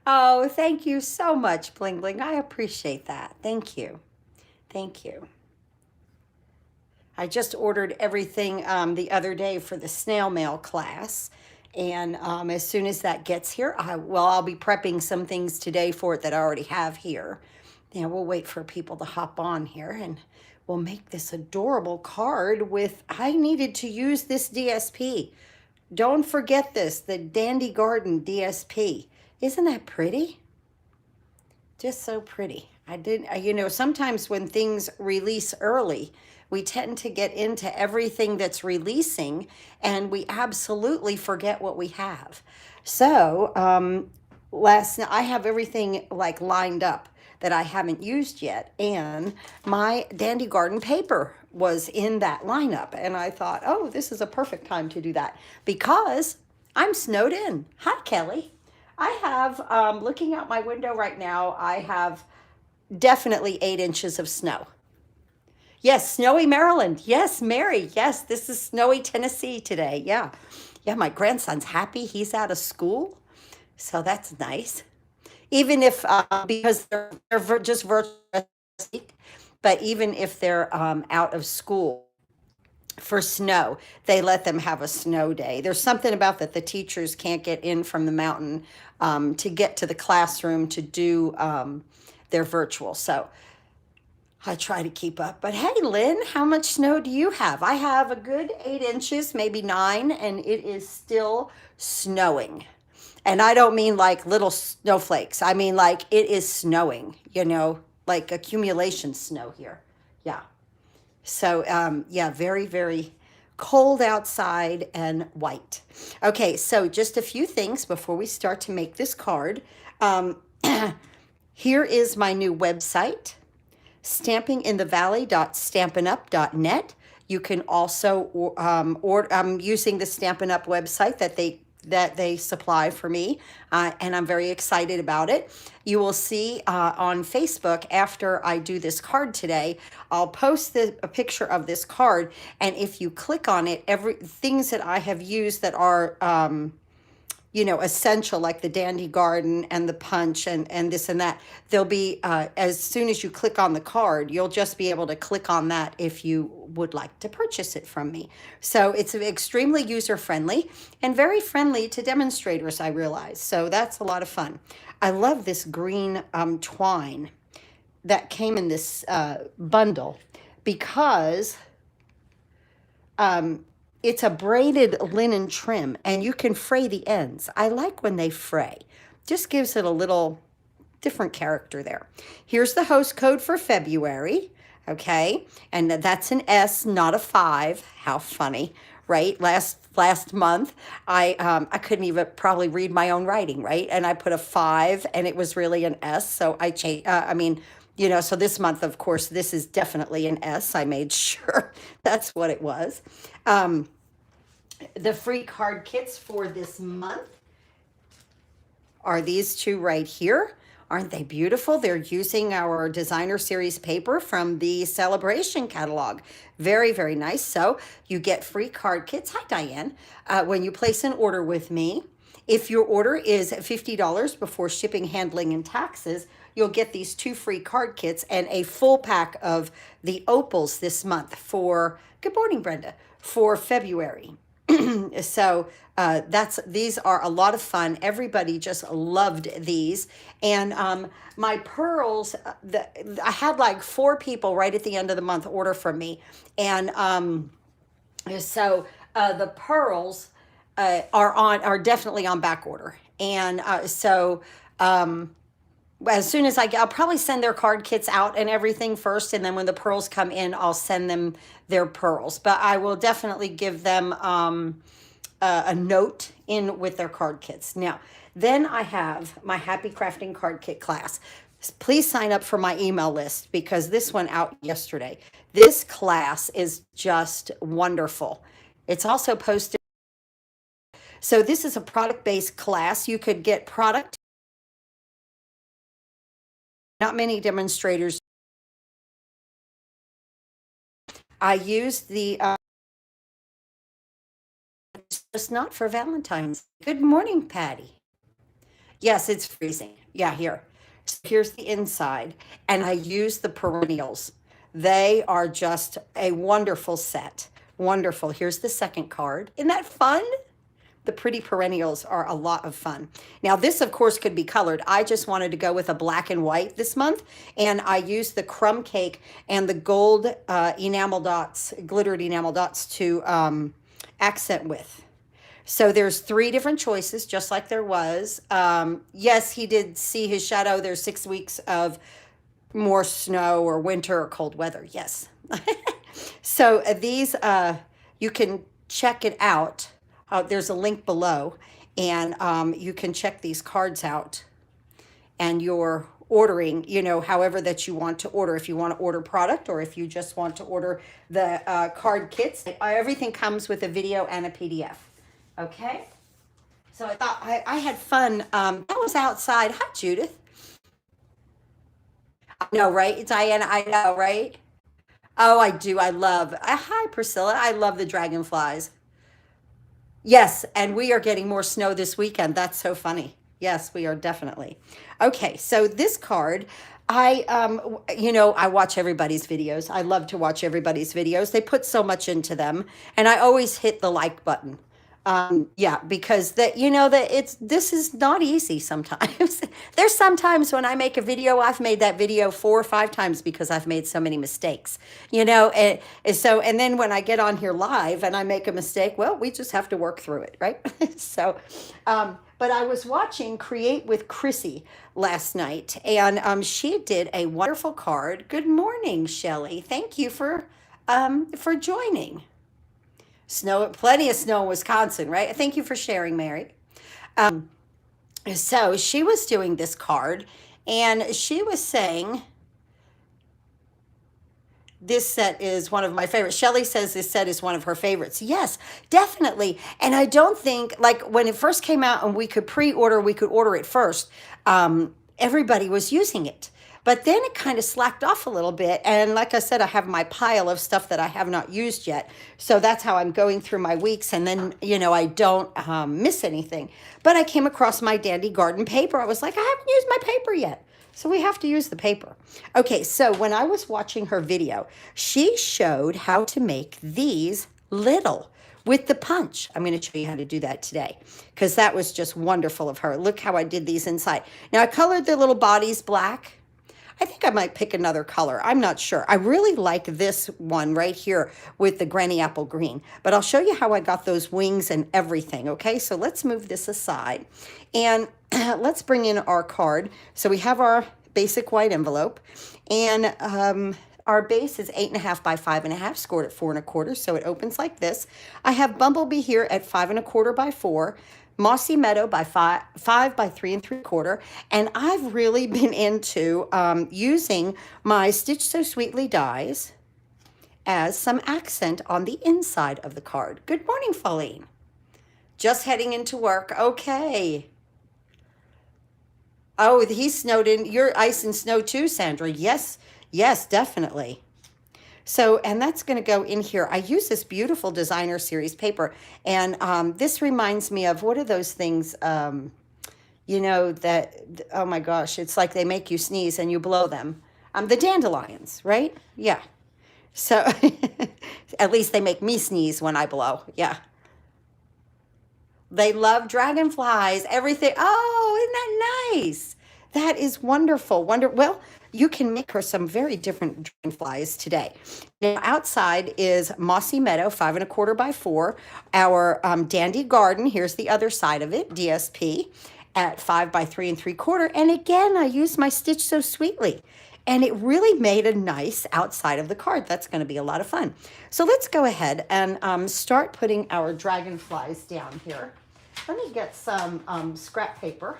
Oh, thank you so much, Bling Bling. I appreciate that. Thank you. Thank you. I just ordered everything the other day for the snail mail class. And as soon as that gets here, I'll be prepping some things today for it that I already have here. Yeah, we'll wait for people to hop on here and we'll make this adorable card with, I needed to use this DSP. Don't forget this, the Dandy Garden DSP. Isn't that pretty? Just so pretty. I did, sometimes when things release early, we tend to get into everything that's releasing and we absolutely forget what we have. So, last night I have everything like lined up that I haven't used yet, and my Dandy Garden paper was in that lineup, and I thought, oh, this is a perfect time to do that because I'm snowed in. Hi, Kelly. I have, looking out my window right now, I have definitely 8 inches of snow. Yes, snowy Maryland. Yes, Mary. Yes, this is snowy Tennessee today. Yeah. Yeah, my grandson's happy. He's out of school. So that's nice. Even if, because they're just virtual, but even if they're out of school for snow, they let them have a snow day. There's something about that the teachers can't get in from the mountain to get to the classroom to do their virtual. So I try to keep up. But hey, Lynn, how much snow do you have? I have a good 8 inches, maybe nine, and it is still snowing. And I don't mean like little snowflakes. I mean like it is snowing, like accumulation snow here. Yeah. So, yeah, very, very cold outside and white. Okay, so just a few things before we start to make this card. Um, Here is my new website, stampinginthevalley.stampinup.net. You can also I'm using the Stampin' Up website that they supply for me, and I'm very excited about it. You will see on Facebook after I do this card today, I'll post a picture of this card, and if you click on it, every things that I have used that are essential, like the Dandy Garden and the punch and this and that. There'll be, as soon as you click on the card, you'll just be able to click on that if you would like to purchase it from me. So it's extremely user friendly and very friendly to demonstrators, I realize. So that's a lot of fun. I love this green twine that came in this bundle because it's a braided linen trim and you can fray the ends. I like when they fray. Just gives it a little different character there. Here's the host code for February. Okay. And that's an S, not a 5. How funny, right? Last month, I couldn't even probably read my own writing, right? And I put a 5 and it was really an S. So I changed, so this month, of course, this is definitely an S. I made sure that's what it was. Um, the free card kits for this month are these two right here. Aren't they beautiful? They're using our designer series paper from the celebration catalog. Very, very nice. So you get free card kits. Hi, Diane. When you place an order with me, if your order is $50 before shipping, handling, and taxes, you'll get these two free card kits and a full pack of the opals this month for, good morning, Brenda, for February. So these are a lot of fun. Everybody just loved these, and my pearls. I had like 4 people right at the end of the month order from me, and the pearls are definitely on back order, and as soon as I'll probably send their card kits out and everything first, and then when the pearls come in, I'll send them their pearls. But I will definitely give them a note in with their card kits. Now, then I have my Happy Crafting Card Kit class. Please sign up for my email list because this went out yesterday. This class is just wonderful. It's also posted. So this is a product-based class. You could get product. Not many demonstrators. I used the just not for Valentine's. Good morning, Patty. Yes, it's freezing. Yeah, here. So here's the inside, and I use the perennials. They are just a wonderful set. Wonderful. Here's the second card. Isn't that fun? The pretty perennials are a lot of fun. Now, this, of course, could be colored. I just wanted to go with a black and white this month, and I used the crumb cake and the gold enamel dots, glittered enamel dots to accent with. So there's 3 different choices, just like there was. Yes, he did see his shadow. There's 6 weeks of more snow or winter or cold weather. Yes. So these, you can check it out. There's a link below, and you can check these cards out, and you're ordering, you know, however that you want to order. If you want to order product, or if you just want to order the card kits, everything comes with a video and a PDF. Okay. So I thought I had fun. That was outside. Hi, Judith. I know, right? Diana, I know, right? Oh, I do. I love. Hi, Priscilla. I love the dragonflies. Yes, and we are getting more snow this weekend. That's so funny. Yes, we are definitely. Okay, so this card, you know, I watch everybody's videos. I love to watch everybody's videos. They put so much into them, and I always hit the like button. Yeah, because that, you know, that this is not easy sometimes. There's sometimes when I make a video, I've made that video 4 or 5 times because I've made so many mistakes, you know, and then when I get on here live and I make a mistake, well, we just have to work through it, right? So, but I was watching Create with Chrissy last night, and she did a wonderful card. Good morning, Shelley. Thank you for joining. Snow, plenty of snow in Wisconsin, right? Thank you for sharing, Mary. So she was doing this card, and she was saying, this set is one of my favorites. Shelley says this set is one of her favorites. Yes, definitely. And I don't think, like, when it first came out and we could pre-order, we could order it first, everybody was using it. But then it kind of slacked off a little bit. And like I said, I have my pile of stuff that I have not used yet. So that's how I'm going through my weeks. And then, you know, I don't miss anything. But I came across my Dandy Garden paper. I was like, I haven't used my paper yet. So we have to use the paper. Okay, so when I was watching her video, she showed how to make these little with the punch. I'm going to show you how to do that today because that was just wonderful of her. Look how I did these inside. Now I colored their little bodies black. I think I might pick another color. I'm not sure. I really like this one right here with the granny apple green. But I'll show you how I got those wings and everything, okay? So let's move this aside. And let's bring in our card. So we have our basic white envelope. And our base is 8.5 by 5.5, scored at 4 1/4. So it opens like this. I have Bumblebee here at 5 1/4 by 4. Mossy Meadow by 5 by 3 3/4, and I've really been into using my Stitch So Sweetly dies as some accent on the inside of the card. Good morning, Pauline. Just heading into work. Okay. Oh, he's snowed in. You're ice and snow too, Sandra. Yes, yes, definitely. So, and that's going to go in here. I use this beautiful designer series paper, and this reminds me of, what are those things, you know, that, oh my gosh, it's like they make you sneeze and you blow them. The dandelions, right? Yeah. So, at least they make me sneeze when I blow. Yeah. They love dragonflies, everything. Oh, isn't that nice? That is wonderful. Well, you can make her some very different dragonflies today. Now, outside is Mossy Meadow, 5 1/4 by 4. Our Dandy Garden, here's the other side of it, DSP, at 5 by 3 3/4. And again, I used my Stitch So Sweetly. And it really made a nice outside of the card. That's going to be a lot of fun. So let's go ahead and start putting our dragonflies down here. Let me get some scrap paper.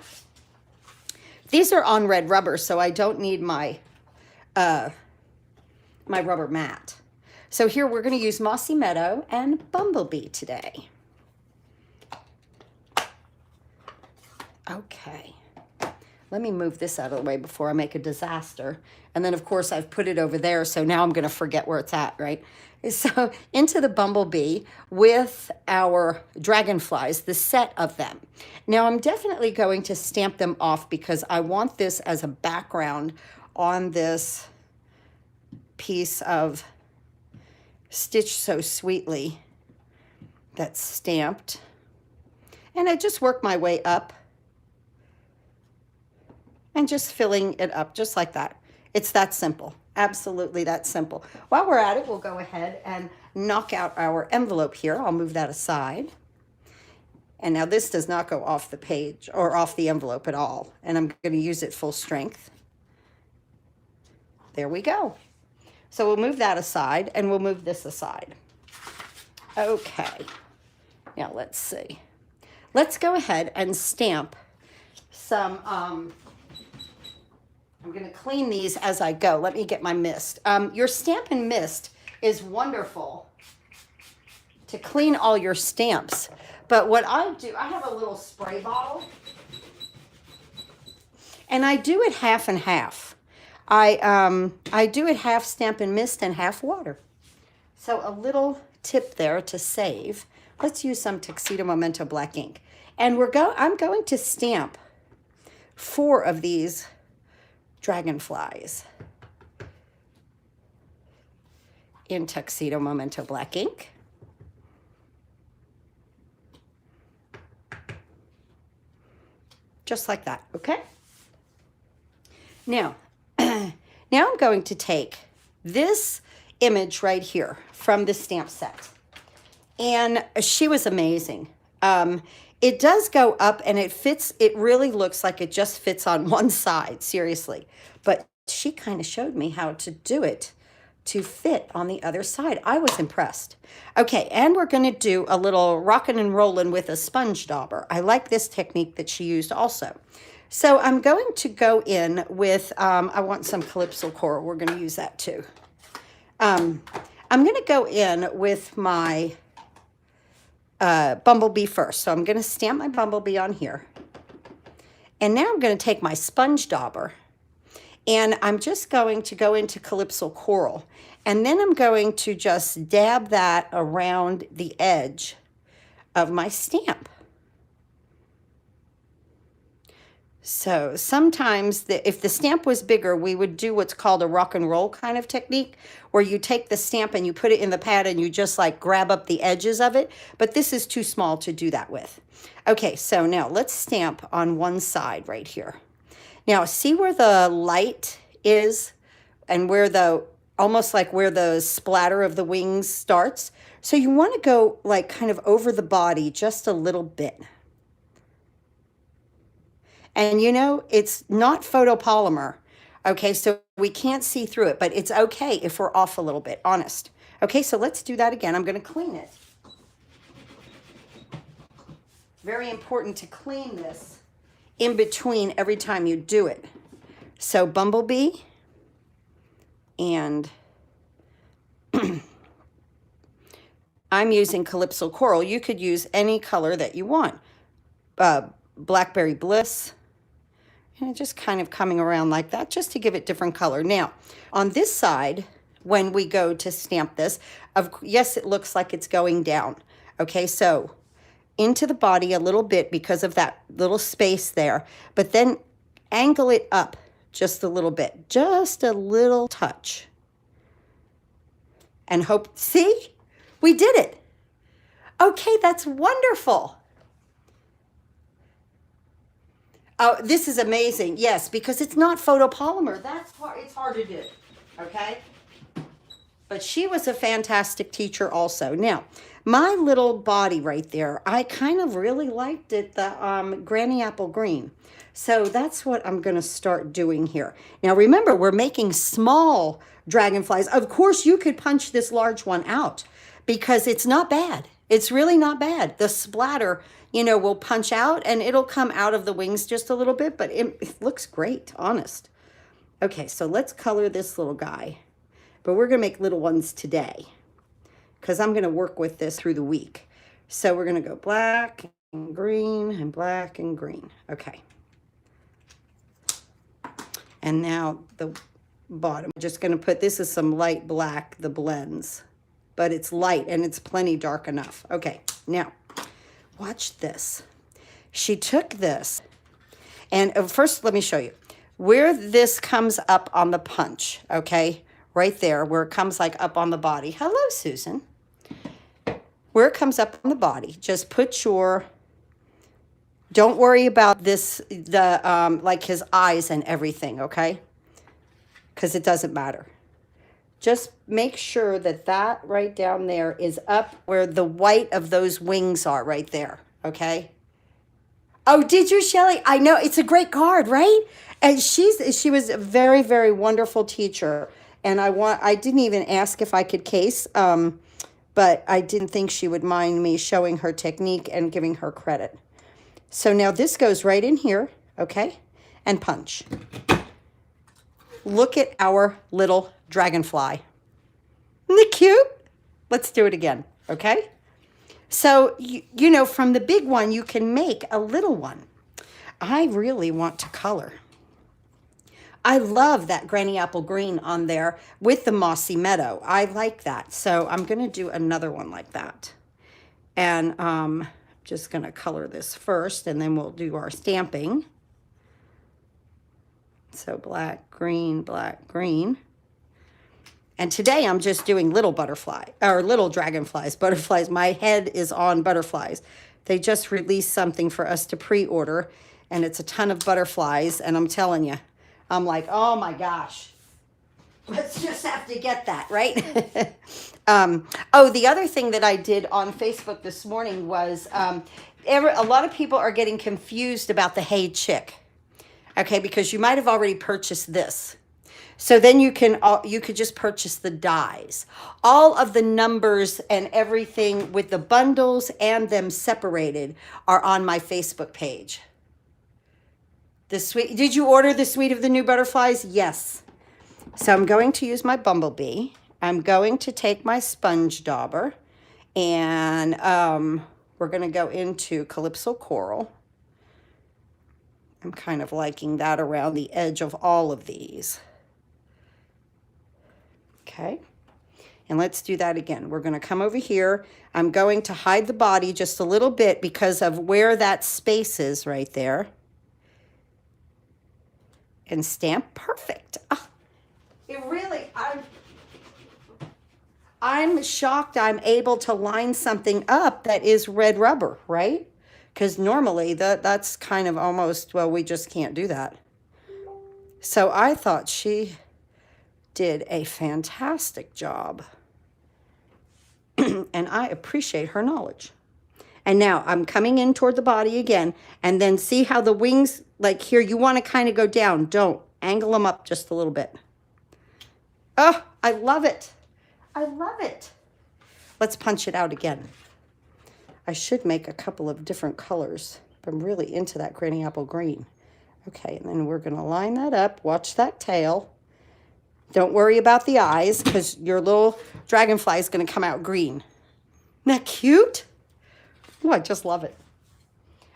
These are on red rubber, so I don't need my my rubber mat. So here we're going to use Mossy Meadow and Bumblebee today. Okay. let me move this out of the way before I make a disaster. And then, of course, I've put it over there, so now I'm going to forget where it's at, right? So into the Bumblebee with our Dragonflies, the set of them. Now, I'm definitely going to stamp them off because I want this as a background on this piece of Stitch So Sweetly that's stamped. And I just work my way up and just filling it up just like that. It's that simple. Absolutely that simple. While we're at it, we'll go ahead and knock out our envelope here. I'll move that aside. And now this does not go off the page or off the envelope at all. And I'm going to use it full strength. There we go. So we'll move that aside and we'll move this aside. Okay. Now let's see. Let's go ahead and stamp some, I'm going to clean these as I go. Let me get my mist. Your Stampin' Mist is wonderful to clean all your stamps. But what I do, I have a little spray bottle. And I do it half and half. I do it half Stampin' Mist and half water. So a little tip there to save. Let's use some Tuxedo Memento black ink. And I'm going to stamp 4 of these Dragonflies in Tuxedo Memento black ink. Just like that, okay? Now, now I'm going to take this image right here from the stamp set. And she was amazing. It does go up and it fits, it really looks like it just fits on one side, seriously. But she kind of showed me how to do it to fit on the other side. I was impressed. Okay, and we're going to do a little rockin' and rollin' with a sponge dauber. I like this technique that she used also. So I'm going to go in with, I want some Calypso coral. We're going to use that too. I'm going to go in with my Bumblebee first. So I'm going to stamp my Bumblebee on here. And now I'm going to take my sponge dauber and I'm just going to go into Calypso Coral. And then I'm going to just dab that around the edge of my stamp. So sometimes if the stamp was bigger, we would do what's called a rock and roll kind of technique, where you take the stamp and you put it in the pad and you just like grab up the edges of it. But this is too small to do that with. Okay, so now let's stamp on one side right here. Now see where the light is and where the, almost like where the splatter of the wings starts. So you want to go like kind of over the body just a little bit. And you know, it's not photopolymer, okay? So we can't see through it, but it's okay if we're off a little bit, honest. Okay, so let's do that again. I'm gonna clean it. Very important to clean this in between every time you do it. So Bumblebee and I'm using Calypso Coral. You could use any color that you want. Blackberry Bliss. And just kind of coming around like that just to give it different color. Now, on this side, when we go to stamp this, yes, it looks like it's going down. Okay, so into the body a little bit because of that little space there, but then angle it up just a little bit, just a little touch. And hope, see, we did it. Okay, that's wonderful. Oh, this is amazing. Yes, because it's not photopolymer. That's hard. It's hard to do. Okay? But she was a fantastic teacher also. Now, my little body right there, I kind of really liked it, the Granny Apple Green. So that's what I'm going to start doing here. Now, remember, we're making small dragonflies. Of course, you could punch this large one out because it's not bad. It's really not bad. The splatter, you know, will punch out and it'll come out of the wings just a little bit, but it looks great, honest. Okay, so let's color this little guy. But we're going to make little ones today because I'm going to work with this through the week. So we're going to go black and green and black and green. Okay. And now the bottom. I'm just going to put, this is some light black, the blends. But it's light and it's plenty dark enough. Okay, now, watch this. She took this, and first let me show you. Where this comes up on the punch, okay? Right there, where it comes like up on the body. Hello, Susan. Where it comes up on the body, just put your, don't worry about this, like his eyes and everything, okay? Because it doesn't matter. Just make sure that that right down there is up where the white of those wings are right there, okay? Oh, did you, Shelley? I know, it's a great card, right? And she was a very, very wonderful teacher. And I didn't even ask if I could case, but I didn't think she would mind me showing her technique and giving her credit. So now this goes right in here, okay? And punch. Look at our little dragonfly. Isn't it cute? Let's do it again, okay? So, you know, from the big one, you can make a little one. I really want to color. I love that granny apple green on there with the Mossy Meadow. I like that. So I'm going to do another one like that. And just going to color this first, and then we'll do our stamping. So black, green, black, green. And today I'm just doing little butterfly, or little dragonflies, butterflies. My head is on butterflies. They just released something for us to pre-order, and it's a ton of butterflies. And I'm telling you, I'm like, oh my gosh, let's just have to get that, right? Oh, the other thing that I did on Facebook this morning was a lot of people are getting confused about the Hey Chick, okay, because you might have already purchased this. So then you could just purchase the dies. All of the numbers and everything with the bundles and them separated are on my Facebook page. Did you order the Suite of the New Butterflies? Yes. So I'm going to use my Bumblebee. I'm going to take my sponge dauber, and we're going to go into Calypso Coral. I'm kind of liking that around the edge of all of these. Okay, and let's do that again. We're going to come over here. I'm going to hide the body just a little bit because of where that space is right there. And stamp perfect. Oh, it really, I'm shocked I'm able to line something up that is red rubber, right? Because normally that's kind of almost, well, we just can't do that. So I thought she did a fantastic job. And I appreciate her knowledge. And now I'm coming in toward the body again, and then see how the wings, like here, you want to kind of go down. Don't. Angle them up just a little bit. Oh, I love it. I love it. Let's punch it out again. I should make a couple of different colors. I'm really into that granny apple green. Okay, and then we're going to line that up. Watch that tail. Don't worry about the eyes, because your little dragonfly is going to come out green. Isn't that cute? Oh, I just love it.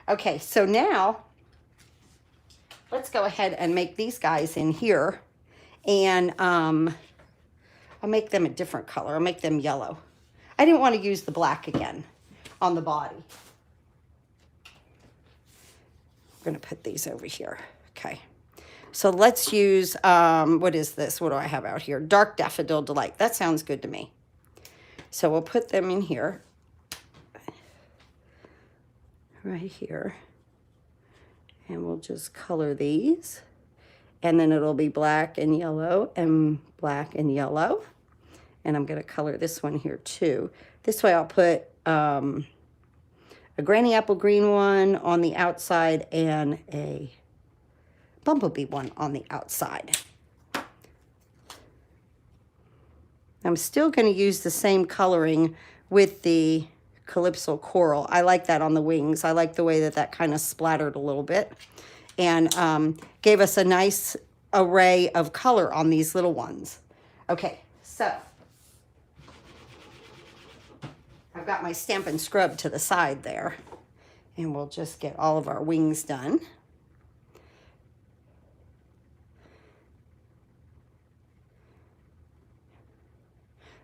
Okay, so now let's go ahead and make these guys in here. And I'll make them a different color. I'll make them yellow. I didn't want to use the black again on the body. I'm going to put these over here. Okay. So let's use, what is this? What do I have out here? Dark Daffodil Delight. That sounds good to me. So we'll put them in here. Right here. And we'll just color these. And then it'll be black and yellow and black and yellow. And I'm going to color this one here too. This way I'll put a granny apple green one on the outside and a Bumblebee one on the outside. I'm still going to use the same coloring with the Calypso Coral. I like that on the wings. I like the way that that kind of splattered a little bit, and gave us a nice array of color on these little ones. Okay, so I've got my Stampin' Scrub to the side there, and we'll just get all of our wings done.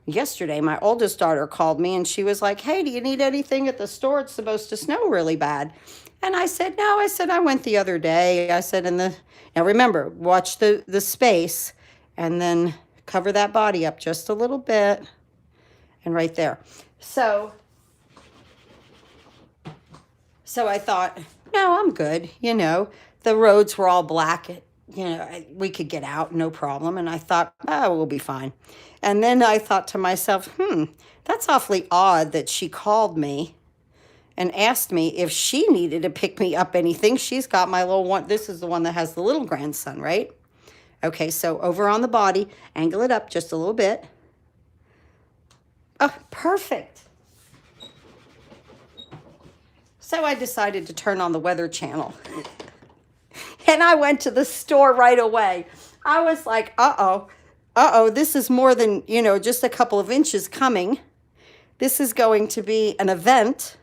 yesterday, my oldest daughter called me and she was like, hey, do you need anything at the store? It's supposed to snow really bad. And I said, no, I said, I went the other day. I said, now remember, watch the space and then cover that body up just a little bit and right there. So I thought, no, I'm good. You know, the roads were all black. You know, we could get out, no problem. And I thought, oh, we'll be fine. And then I thought to myself, that's awfully odd that she called me and asked me if she needed to pick me up anything. She's got my little one. This is the one that has the little grandson, right? Okay, so over on the body, angle it up just a little bit. Oh, perfect. So I decided to turn on the Weather Channel. And I went to the store right away. I was like, uh-oh, this is more than, you know, just a couple of inches coming. This is going to be an event,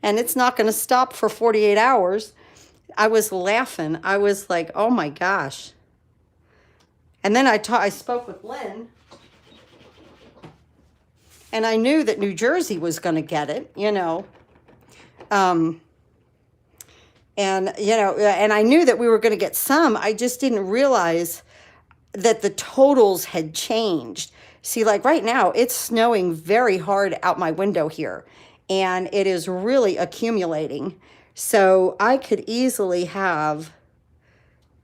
and it's not going to stop for 48 hours. I was laughing. I was like, oh my gosh. And then I spoke with Lynn, and I knew that New Jersey was going to get it, you know. And, you know, and I knew that we were going to get some. I just didn't realize that the totals had changed. See, like right now, it's snowing very hard out my window here, and it is really accumulating. So I could easily have,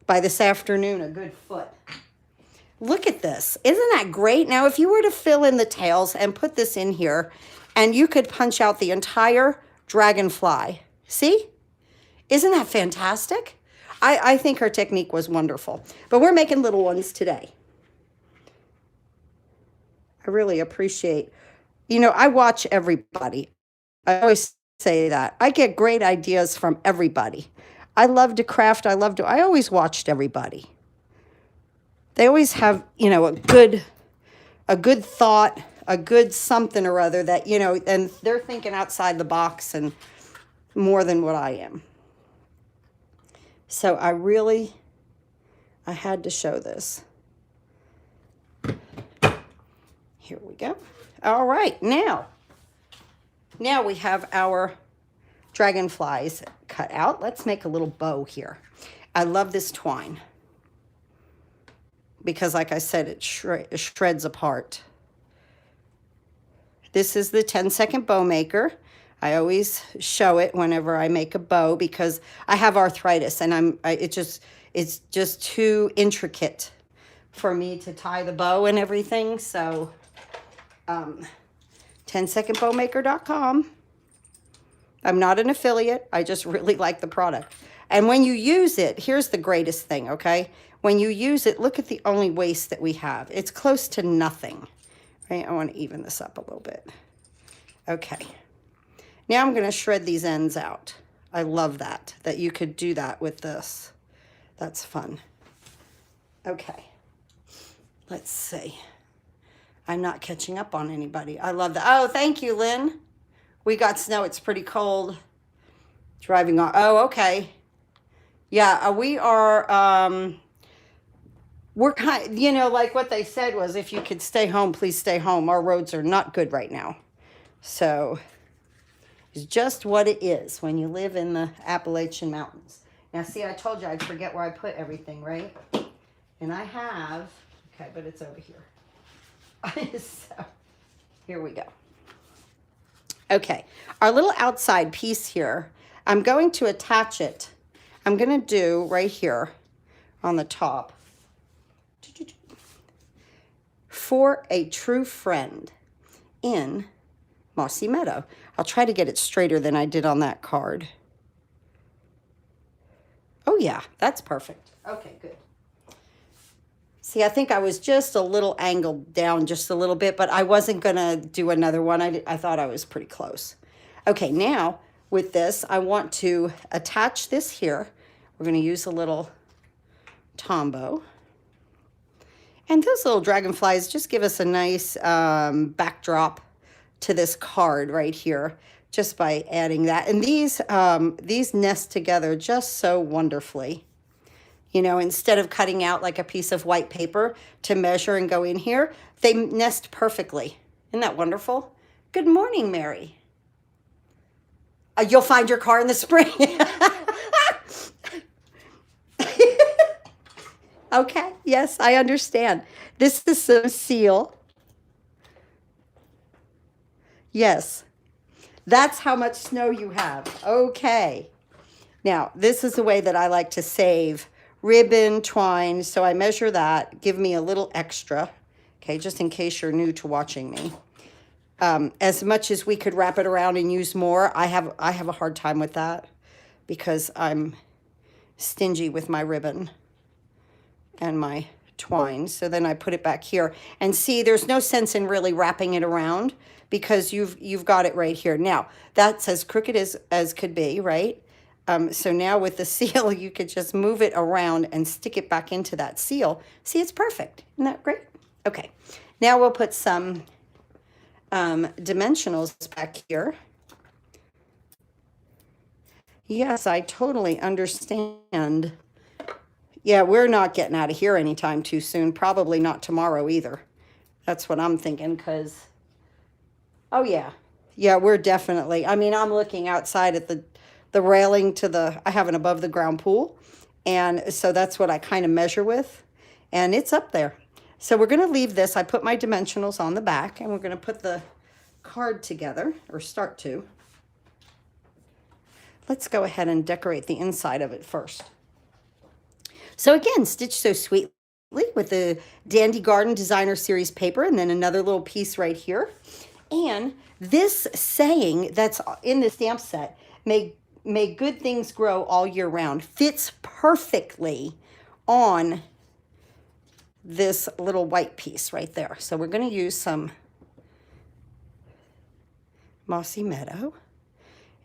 by this afternoon, a good foot. Look at this. Isn't that great? Now, if you were to fill in the tails and put this in here, and you could punch out the entire dragonfly. See? Isn't that fantastic? I think her technique was wonderful. But we're making little ones today. I really appreciate, you know, I watch everybody. I always say that. I get great ideas from everybody. I love to craft. I always watched everybody. They always have, you know, a good thought, a good something or other that, you know, and they're thinking outside the box and more than what I am. So I had to show this. Here we go. All right, now we have our dragonflies cut out. Let's make a little bow here. I love this twine because, like I said, it shreds apart. This is the 10-second bow maker. I always show it whenever I make a bow because I have arthritis and it's just too intricate for me to tie the bow and everything. So 10secondbowmaker.com. I'm not an affiliate. I just really like the product. And when you use it, here's the greatest thing, okay? When you use it, look at the only waste that we have. It's close to nothing, right? I want to even this up a little bit. Okay. Now I'm going to shred these ends out. I love that you could do that with this. That's fun. Okay. Let's see. I'm not catching up on anybody. I love that. Oh, thank you, Lynn. We got snow. It's pretty cold. Driving on. Oh, okay. Yeah, we are, we're kind, you know, like what they said was if you could stay home, please stay home. Our roads are not good right now. So it's just what it is when you live in the Appalachian Mountains. Now, see, I told you I'd forget where I put everything, right? And I have, okay, but it's over here. So, here we go. Okay, our little outside piece here, I'm going to attach it. I'm going to do right here on the top. For a true friend in Mossy Meadow. I'll try to get it straighter than I did on that card. Oh yeah, that's perfect. Okay, good. See, I think I was just a little angled down just a little bit, but I wasn't going to do another one. I thought I was pretty close. Okay, now with this, I want to attach this here. We're going to use a little Tombow. And those little dragonflies just give us a nice backdrop to this card right here, just by adding that. And these nest together just so wonderfully. You know, instead of cutting out like a piece of white paper to measure and go in here, they nest perfectly. Isn't that wonderful? Good morning, Mary. You'll find your car in the spring. Okay, yes, I understand. This is some seal. Yes, that's how much snow you have. Okay. Now, this is the way that I like to save ribbon, twine. So I measure that. Give me a little extra. Okay, just in case you're new to watching me. As much as we could wrap it around and use more, I have a hard time with that because I'm stingy with my ribbon and my twine. So then I put it back here. And see, there's no sense in really wrapping it around because you've got it right here. Now, that's as crooked as could be, right? So now with the seal, you could just move it around and stick it back into that seal. See, it's perfect. Isn't that great? Okay, now we'll put some dimensionals back here. Yes, I totally understand. Yeah, we're not getting out of here anytime too soon. Probably not tomorrow either. That's what I'm thinking because, oh yeah. Yeah, we're definitely, I mean, I'm looking outside at the railing to I have an above the ground pool. And so that's what I kind of measure with. And it's up there. So we're going to leave this. I put my dimensionals on the back and we're going to put the card together or start to. Let's go ahead and decorate the inside of it first. So again, Stitch So Sweetly with the Dandy Garden Designer Series paper and then another little piece right here. And this saying that's in the stamp set, may good things grow all year round, fits perfectly on this little white piece right there. So we're going to use some Mossy Meadow.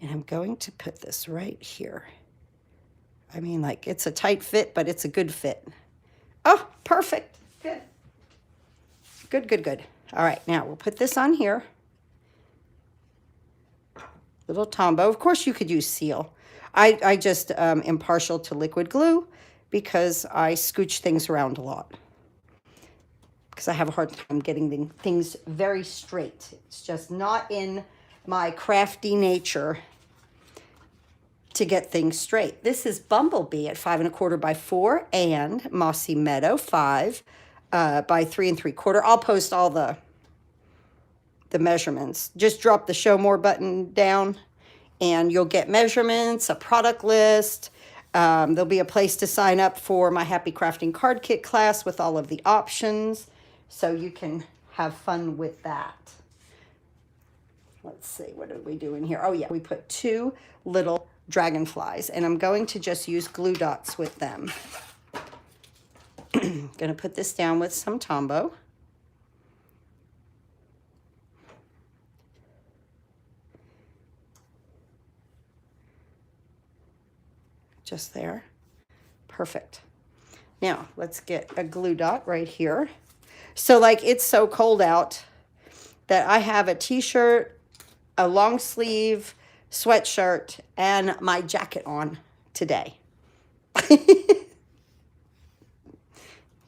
And I'm going to put this right here. I mean, like, it's a tight fit, but it's a good fit. Oh, perfect. Good. Good, good, good. All right, now we'll put this on here. Little Tombow. Of course, you could use seal. I just am partial to liquid glue because I scooch things around a lot. Because I have a hard time getting things very straight. It's just not in my crafty nature to get things straight. This is Bumblebee at 5 1/4 by 4 and Mossy Meadow 5 by 3 3/4. I'll post all the measurements. Just drop the show more button down and you'll get measurements, a product list. There'll be a place to sign up for my Happy Crafting Card Kit class with all of the options so you can have fun with that. Let's see, what are we doing here? Oh yeah, we put 2 little dragonflies and I'm going to just use glue dots with them. Gonna put this down with some Tombow. Just there. Perfect. Now let's get a glue dot right here. So like it's so cold out that I have a t-shirt, a long sleeve sweatshirt, and my jacket on today.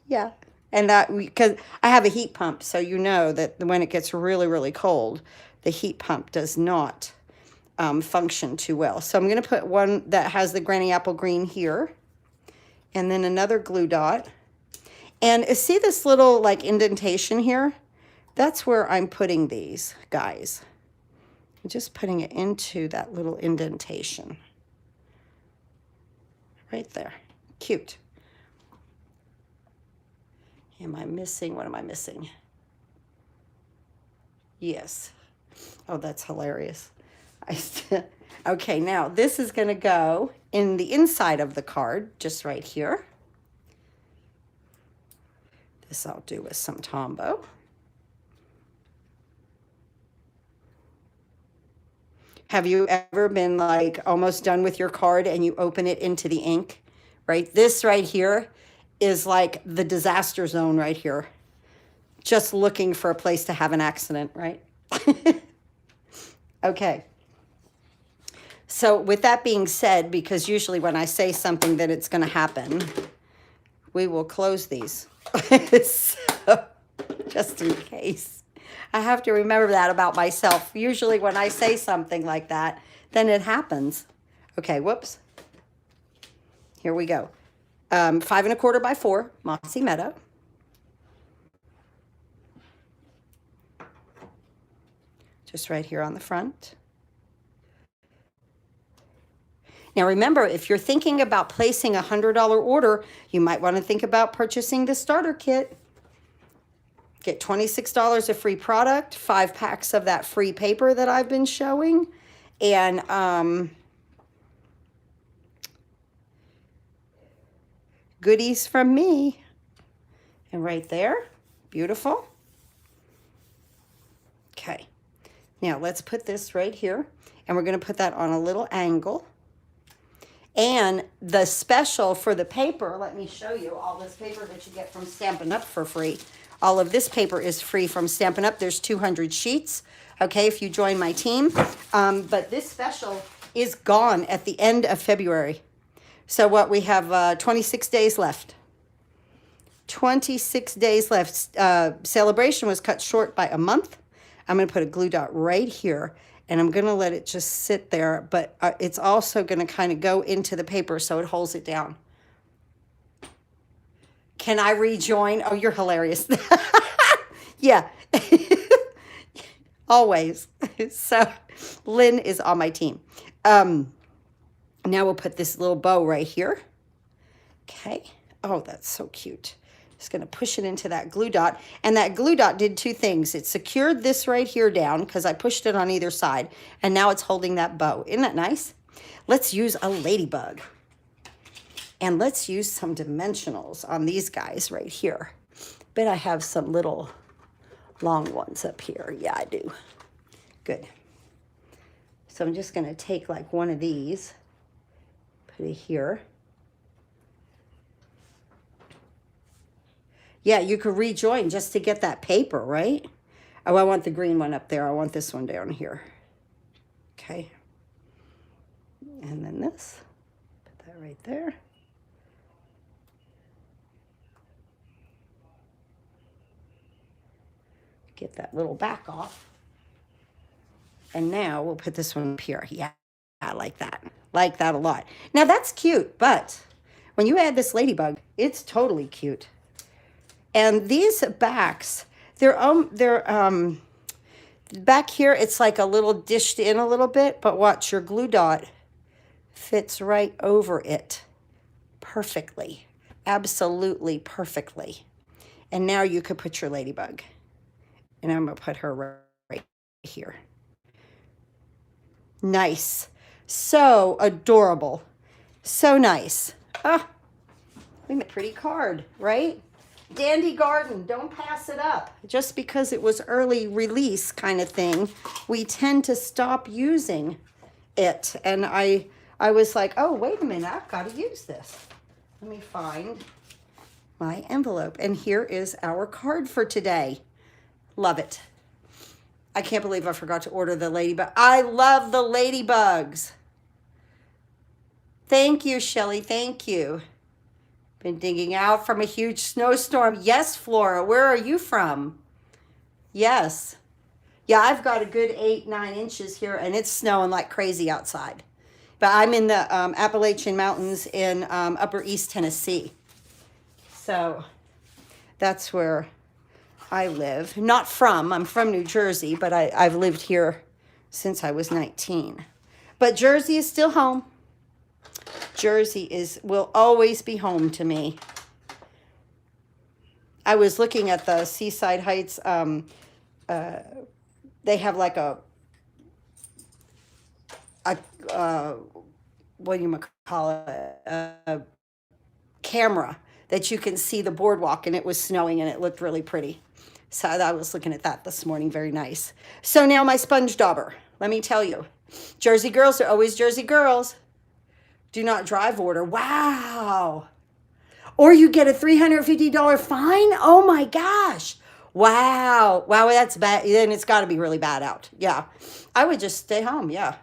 Yeah. And that because I have a heat pump, so you know that when it gets really, really cold, the heat pump does not function too well. So I'm going to put one that has the Granny Apple Green here, and then another glue dot. And see this little like indentation here? That's where I'm putting these guys. I'm just putting it into that little indentation. Right there. Cute. Am I missing? What am I missing? Yes. Oh, that's hilarious. Okay, now this is going to go in the inside of the card, just right here. This I'll do with some Tombow. Have you ever been like almost done with your card and you open it into the ink, right? This right here is like the disaster zone right here. Just looking for a place to have an accident, right? Okay. So with that being said, because usually when I say something that it's going to happen, we will close these. So, just in case. I have to remember that about myself. Usually when I say something like that, then it happens. Okay, whoops. Here we go. 5 1/4 by 4, Mossy Meadow. Just right here on the front. Now remember, if you're thinking about placing a $100 order, you might want to think about purchasing the starter kit. Get $26 of free product, 5 packs of that free paper that I've been showing, and goodies from me. And right there, beautiful. Okay, now let's put this right here, and we're going to put that on a little angle. And the special for the paper, let me show you all this paper that you get from Stampin' Up for free. All of this paper is free from Stampin' Up. There's 200 sheets, okay, if you join my team. But this special is gone at the end of February. So what, we have 26 days left. 26 days left. Celebration was cut short by a month. I'm going to put a glue dot right here, and I'm going to let it just sit there, but it's also going to kind of go into the paper so it holds it down. Can I rejoin? Oh, you're hilarious. Yeah. Always. So Lynn is on my team. Now we'll put this little bow right here. Okay. Oh, that's so cute. Just going to push it into that glue dot. And that glue dot did 2 things. It secured this right here down because I pushed it on either side. And now it's holding that bow. Isn't that nice? Let's use a ladybug. And let's use some dimensionals on these guys right here. Bet I have some little long ones up here. Yeah, I do. Good. So I'm just going to take like one of these, put it here. Yeah, you could rejoin just to get that paper, right? Oh, I want the green one up there. I want this one down here. Okay. And then this. Put that right there. Get that little back off. And now we'll put this one up here. Yeah, I like that. Like that a lot. Now that's cute, but when you add this ladybug, it's totally cute. And these backs, they're back here, it's like a little dished in a little bit, but watch, your glue dot fits right over it perfectly. Absolutely perfectly. And now you could put your ladybug. And I'm going to put her right here. Nice. So adorable. So nice. Ah, we made a pretty card, right? Dandy Garden, don't pass it up. Just because it was early release kind of thing, we tend to stop using it. And I was like, oh, wait a minute, I've got to use this. Let me find my envelope. And here is our card for today. Love it. I can't believe I forgot to order the ladybug. I love the ladybugs. Thank you, Shelly. Thank you. Been digging out from a huge snowstorm. Yes, Flora. Where are you from? Yes. Yeah, I've got a good 8, 9 inches here, and it's snowing like crazy outside. But I'm in the Appalachian Mountains in Upper East Tennessee. So that's where I live. Not from. I'm from New Jersey, but I've lived here since I was 19. But Jersey is still home. Jersey will always be home to me. I was looking at the Seaside Heights. They have like a what do you call it? A camera that you can see the boardwalk, and it was snowing, and it looked really pretty. So I was looking at that this morning. Very nice. So now my sponge dauber. Let me tell you, Jersey girls are always Jersey girls. Do not drive order. Wow. Or you get a $350 fine. Oh my gosh. Wow. Wow, that's bad. Then it's got to be really bad out. Yeah. I would just stay home. Yeah.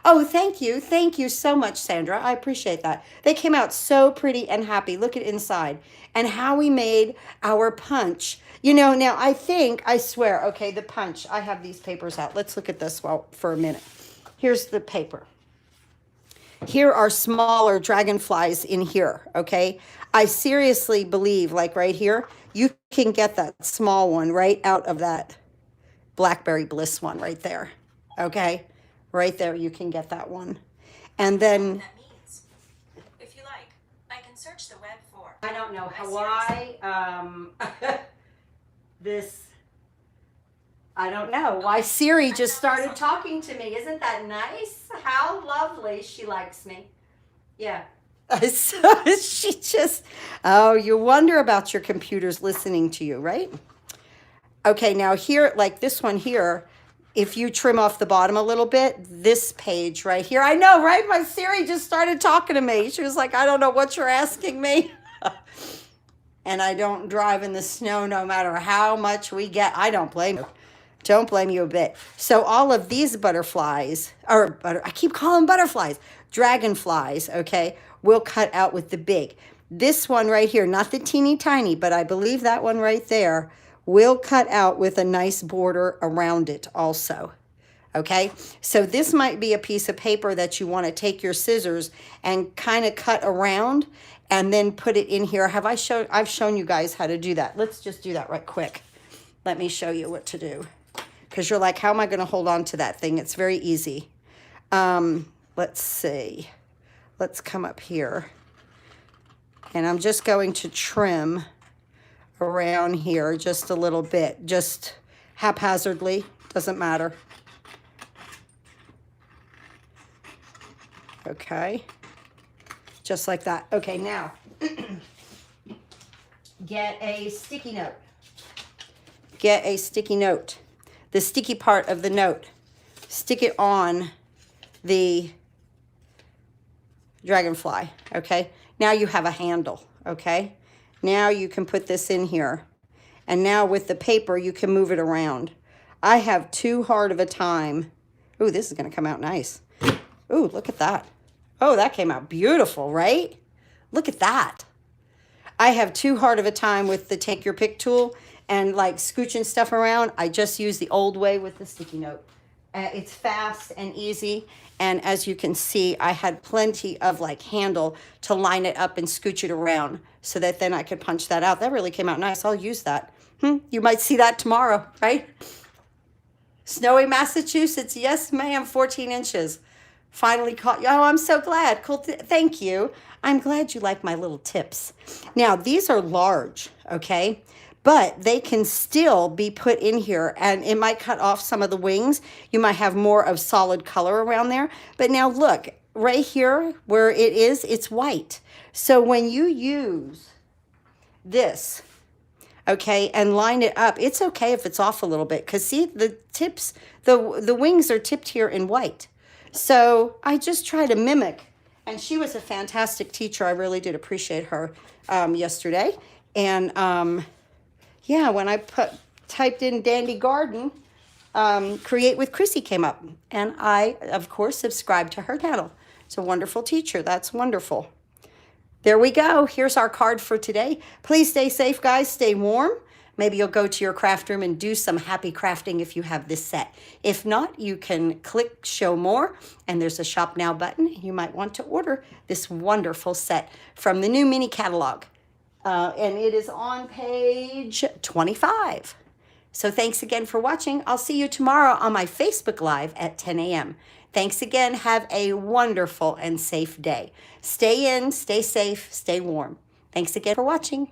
Oh, thank you. Thank you so much, Sandra. I appreciate that. They came out so pretty and happy. Look at inside and how we made our punch. You know, now I think, I swear, okay, the punch. I have these papers out. Let's look at this for a minute. Here's the paper. Here are smaller dragonflies in here, okay? I seriously believe, like right here, you can get that small one right out of that Blackberry Bliss one right there, okay? Right there, you can get that one. And then... That means, if you like, I can search the web for... I don't know why, this... I don't know why Siri just started talking to me. Isn't that nice? How lovely. She likes me. Yeah. So she just, oh, you wonder about your computers listening to you, right? Okay, now here, like this one here, if you trim off the bottom a little bit, this page right here, I know, right? My Siri just started talking to me. She was like, I don't know what you're asking me. And I don't drive in the snow no matter how much we get. I don't blame you. Don't blame you a bit. So all of these butterflies, I keep calling them butterflies, dragonflies, okay, we'll cut out with the big. This one right here, not the teeny tiny, but I believe that one right there, we'll cut out with a nice border around it also. Okay, so this might be a piece of paper that you want to take your scissors and kind of cut around and then put it in here. I've shown you guys how to do that. Let's just do that right quick. Let me show you what to do. Because you're like, how am I going to hold on to that thing? It's very easy. Let's see. Let's come up here. And I'm just going to trim around here just a little bit. Just haphazardly. Doesn't matter. Okay. Just like that. Okay, now. Get a sticky note. Get a sticky note. The sticky part of the note, stick it on the dragonfly, okay? Now you have a handle, okay? Now you can put this in here. And now with the paper, you can move it around. I have too hard of a time. Ooh, this is gonna come out nice. Ooh, look at that. Oh, that came out beautiful, right? Look at that. I have too hard of a time with the take your pick tool and like scooching stuff around. I just use the old way with the sticky note. It's fast and easy. And as you can see, I had plenty of like handle to line it up and scooch it around so that then I could punch that out. That really came out nice. I'll use that. You might see that tomorrow, right? Snowy Massachusetts. Yes, ma'am. 14 inches. Finally caught you. Oh, I'm so glad. Cool. Thank you. I'm glad you like my little tips. Now, these are large, okay? But they can still be put in here, and it might cut off some of the wings. You might have more of solid color around there. But now look, right here where it is, it's white. So when you use this, okay, and line it up, it's okay if it's off a little bit, because see, the tips, the wings are tipped here in white. So I just try to mimic, and she was a fantastic teacher. I really did appreciate her yesterday. And yeah, when I typed in Dandy Garden, Create with Chrissy came up. And I, of course, subscribed to her channel. It's a wonderful teacher. That's wonderful. There we go. Here's our card for today. Please stay safe, guys. Stay warm. Maybe you'll go to your craft room and do some happy crafting if you have this set. If not, you can click Show More, and there's a Shop Now button. You might want to order this wonderful set from the new mini catalog. And it is on page 25. So thanks again for watching. I'll see you tomorrow on my Facebook Live at 10 a.m. Thanks again. Have a wonderful and safe day. Stay in, stay safe, stay warm. Thanks again for watching.